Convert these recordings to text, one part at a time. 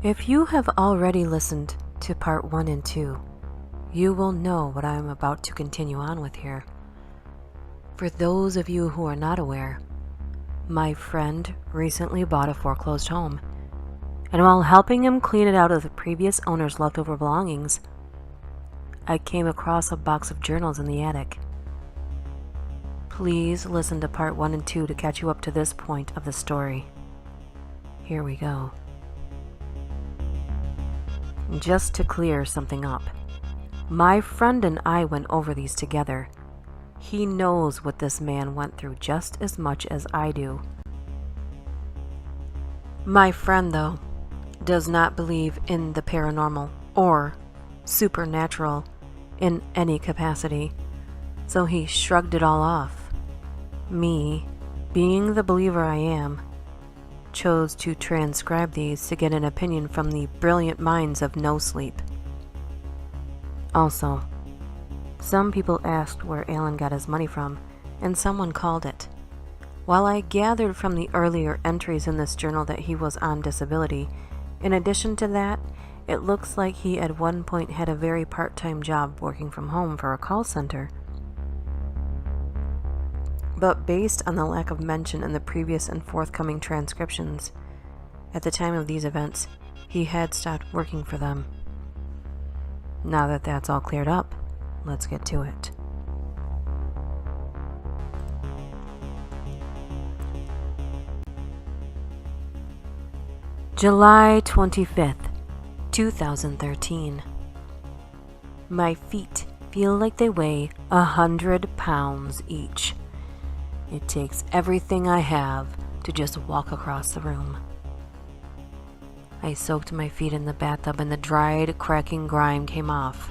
If you have already listened to part 1 and 2, you will know what I am about to continue on with here. For those of you who are not aware, my friend recently bought a foreclosed home, and while helping him clean it out of the previous owner's leftover belongings, I came across a box of journals in the attic. Please listen to part 1 and 2 to catch you up to this point of the story. Here we go. Just to clear something up, my friend and I went over these together. He knows what this man went through just as much as I do. My friend, though, does not believe in the paranormal or supernatural in any capacity, so he shrugged it all off. Me, being the believer I am, chose to transcribe these to get an opinion from the brilliant minds of No Sleep. Also, some people asked where Allan got his money from, and someone called it. While I gathered from the earlier entries in this journal that he was on disability, in addition to that, it looks like he at one point had a very part-time job working from home for a call center. But based on the lack of mention in the previous and forthcoming transcriptions, at the time of these events, he had stopped working for them. Now that that's all cleared up, let's get to it. July 25th, 2013. My feet feel like they weigh 100 pounds each. It takes everything I have to just walk across the room. I soaked my feet in the bathtub and the dried, cracking grime came off.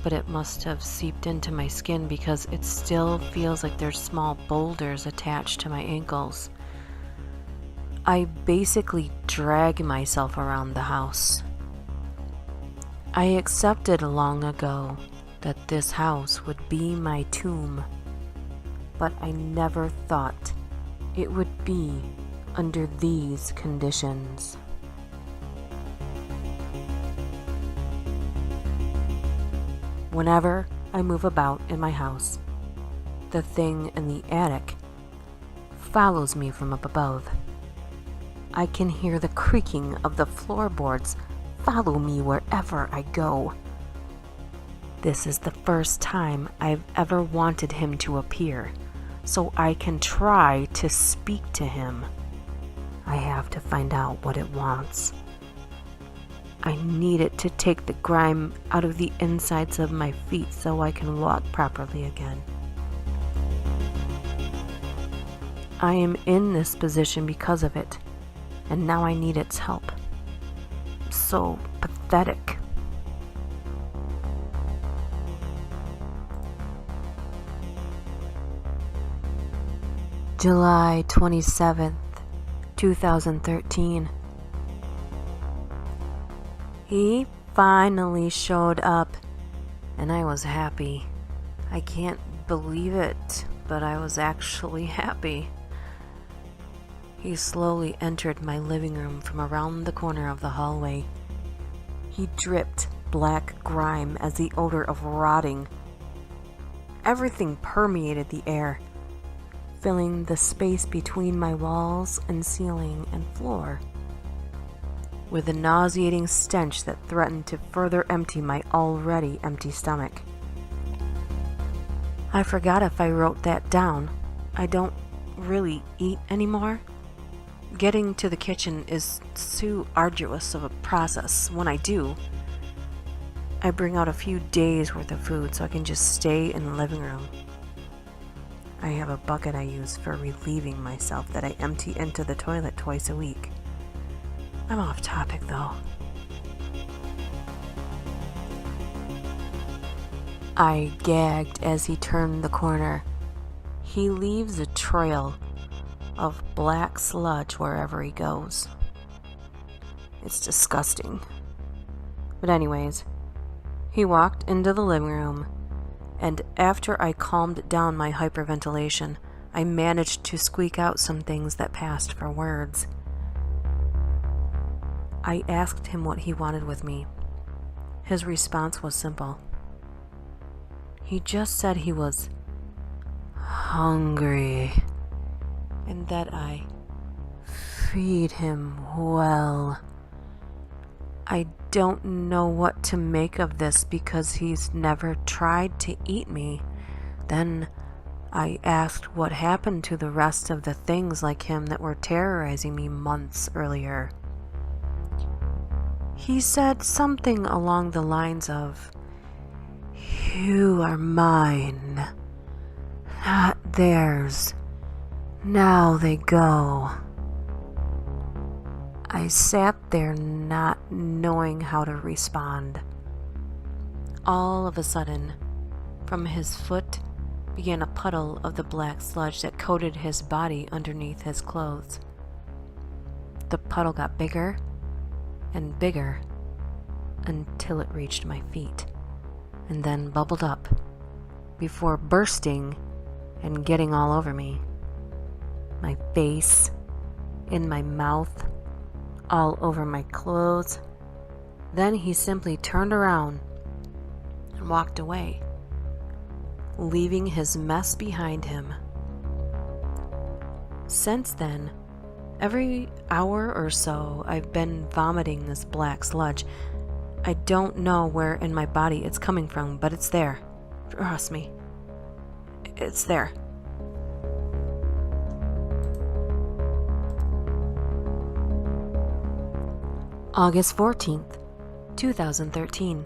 But it must have seeped into my skin because it still feels like there's small boulders attached to my ankles. I basically drag myself around the house. I accepted long ago that this house would be my tomb, but I never thought it would be under these conditions. Whenever I move about in my house, the thing in the attic follows me from up above. I can hear the creaking of the floorboards follow me wherever I go. This is the first time I've ever wanted him to appear, so I can try to speak to him. I have to find out what it wants. I need it to take the grime out of the insides of my feet so I can walk properly again. I am in this position because of it, and now I need its help. So pathetic. July 27th, 2013. He finally showed up, and I was happy. I can't believe it, but I was actually happy. He slowly entered my living room from around the corner of the hallway. He dripped black grime as the odor of rotting. Everything permeated the air, filling the space between my walls and ceiling and floor with a nauseating stench that threatened to further empty my already empty stomach. I forgot if I wrote that down. I don't really eat anymore. Getting to the kitchen is too arduous of a process. When I do, I bring out a few days worth of food so I can just stay in the living room. I have a bucket I use for relieving myself that I empty into the toilet twice a week. I'm off topic though. I gagged as he turned the corner. He leaves a trail of black sludge wherever he goes. It's disgusting. But anyways, he walked into the living room, and after I calmed down my hyperventilation, I managed to squeak out some things that passed for words. I asked him what he wanted with me. His response was simple. He just said he was hungry and that I feed him well. I don't know what to make of this because he's never tried to eat me. Then I asked what happened to the rest of the things like him that were terrorizing me months earlier. He said something along the lines of, "You are mine, not theirs. Now they go." I sat there not knowing how to respond. All of a sudden, from his foot began a puddle of the black sludge that coated his body underneath his clothes. The puddle got bigger and bigger until it reached my feet, and then bubbled up before bursting and getting all over me. My face, in my mouth, all over my clothes. Then he simply turned around and walked away, leaving his mess behind him. Since then, every hour or so, I've been vomiting this black sludge. I don't know where in my body it's coming from, but it's there. Trust me, it's there. August 14th, 2013.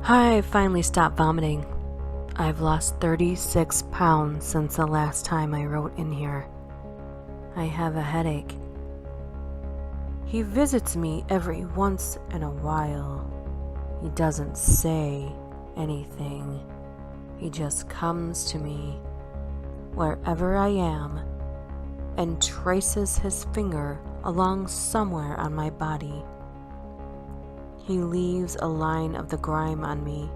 I finally stopped vomiting. I've lost 36 pounds since the last time I wrote in here. I have a headache. He visits me every once in a while. He doesn't say anything. He just comes to me wherever I am and traces his finger along somewhere on my body. He leaves a line of the grime on me,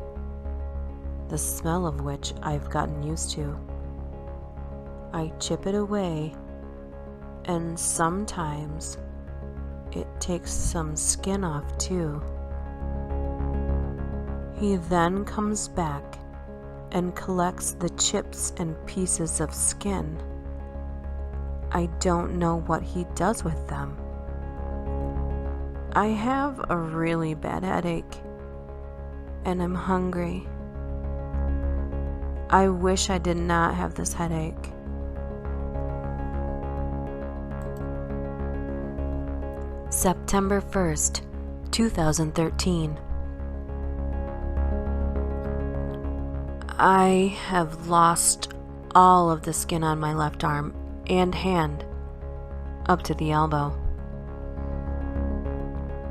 the smell of which I've gotten used to. I chip it away, and sometimes it takes some skin off too. He then comes back and collects the chips and pieces of skin. I don't know what he does with them. I have a really bad headache, and I'm hungry. I wish I did not have this headache. September 1st, 2013. I have lost all of the skin on my left arm and hand up to the elbow.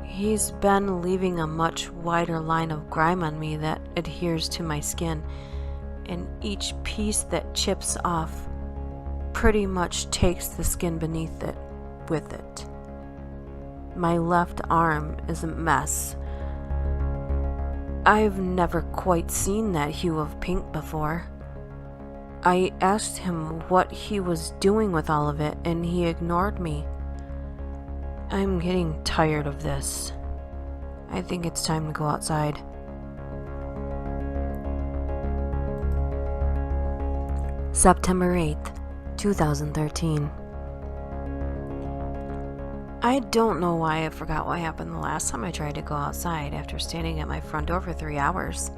He's been leaving a much wider line of grime on me that adheres to my skin, and each piece that chips off pretty much takes the skin beneath it with it. My left arm is a mess. I've never quite seen that hue of pink before. I asked him what he was doing with all of it, and he ignored me. I'm getting tired of this. I think it's time to go outside. September 8th, 2013. I don't know why I forgot what happened the last time I tried to go outside after standing at my front door for 3 hours.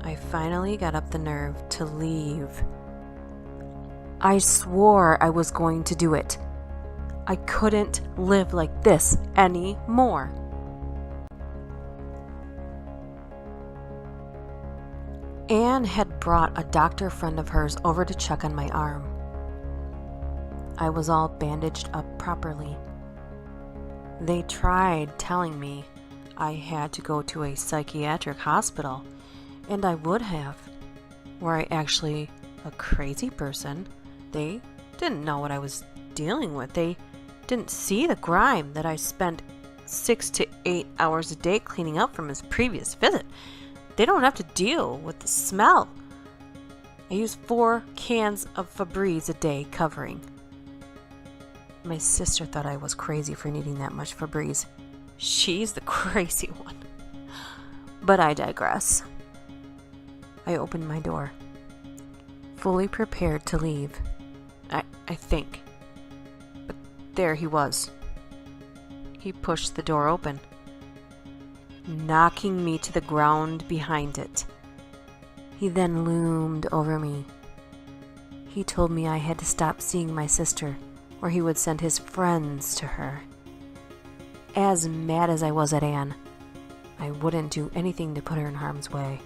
I finally got up the nerve to leave. I swore I was going to do it. I couldn't live like this anymore. Anne had brought a doctor friend of hers over to check on my arm. I was all bandaged up properly. They tried telling me I had to go to a psychiatric hospital, and I would have. Were I actually a crazy person? They didn't know what I was dealing with. They didn't see the grime that I spent 6 to 8 hours a day cleaning up from his previous visit. They don't have to deal with the smell. I use 4 cans of Febreze a day covering. My sister thought I was crazy for needing that much Febreze. She's the crazy one. But I digress. I opened my door, fully prepared to leave. I think. But there he was. He pushed the door open, knocking me to the ground behind it. He then loomed over me. He told me I had to stop seeing my sister, or he would send his friends to her. As mad as I was at Anne, I wouldn't do anything to put her in harm's way.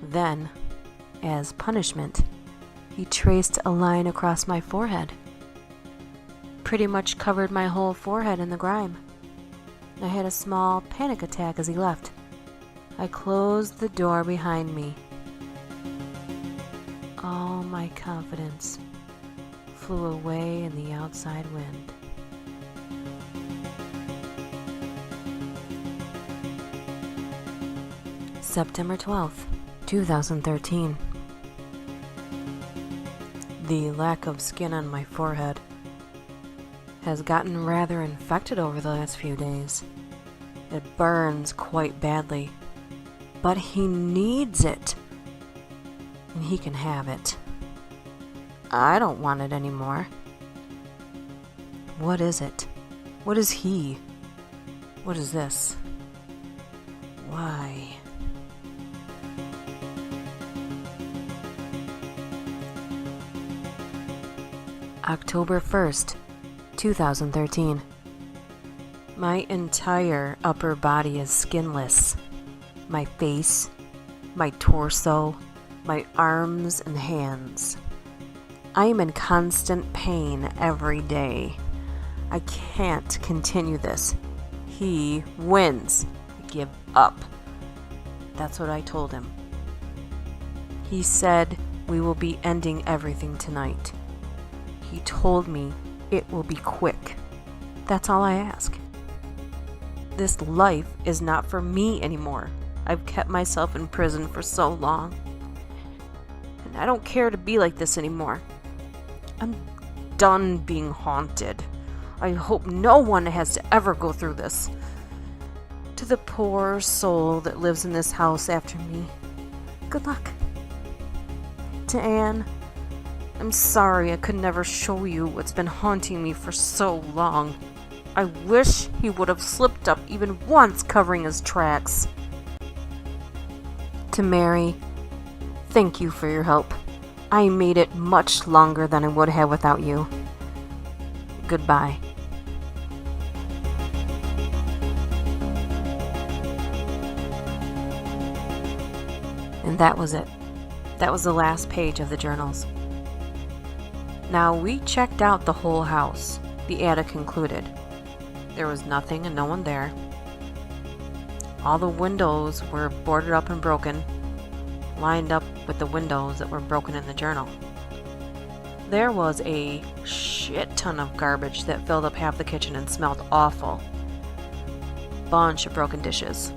Then, as punishment, he traced a line across my forehead. Pretty much covered my whole forehead in the grime. I had a small panic attack as he left. I closed the door behind me. All my confidence flew away in the outside wind. September 12th, 2013. The lack of skin on my forehead has gotten rather infected over the last few days. It burns quite badly, but he needs it, and he can have it. I don't want it anymore. What is it? What is he? What is this? Why? October 1st, 2013. My entire upper body is skinless. My face, my torso, my arms and hands. I am in constant pain every day. I can't continue this. He wins. Give up. That's what I told him. He said we will be ending everything tonight. He told me it will be quick. That's all I ask. This life is not for me anymore. I've kept myself in prison for so long. And I don't care to be like this anymore. I'm done being haunted. I hope no one has to ever go through this. To the poor soul that lives in this house after me, good luck. To Anne, I'm sorry I could never show you what's been haunting me for so long. I wish he would have slipped up even once covering his tracks. To Mary, thank you for your help. I made it much longer than I would have without you. Goodbye. And that was it. That was the last page of the journals. Now, we checked out the whole house, the attic included. There was nothing and no one there. All the windows were boarded up and broken, lined up with the windows that were broken in the journal. There was a shit ton of garbage that filled up half the kitchen and smelled awful. Bunch of broken dishes.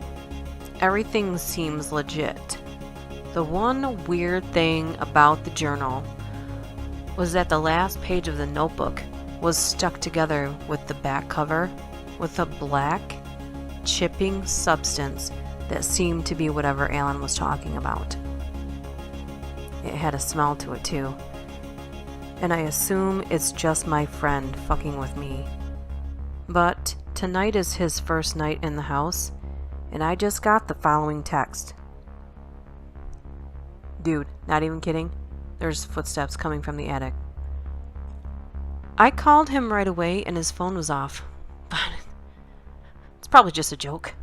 Everything seems legit. The one weird thing about the journal was that the last page of the notebook was stuck together with the back cover with a black, chipping substance that seemed to be whatever Allan was talking about. It had a smell to it too, and I assume it's just my friend fucking with me. But tonight is his first night in the house, and I just got the following text. Dude, not even kidding. There's footsteps coming from the attic. I called him right away and his phone was off. But it's probably just a joke.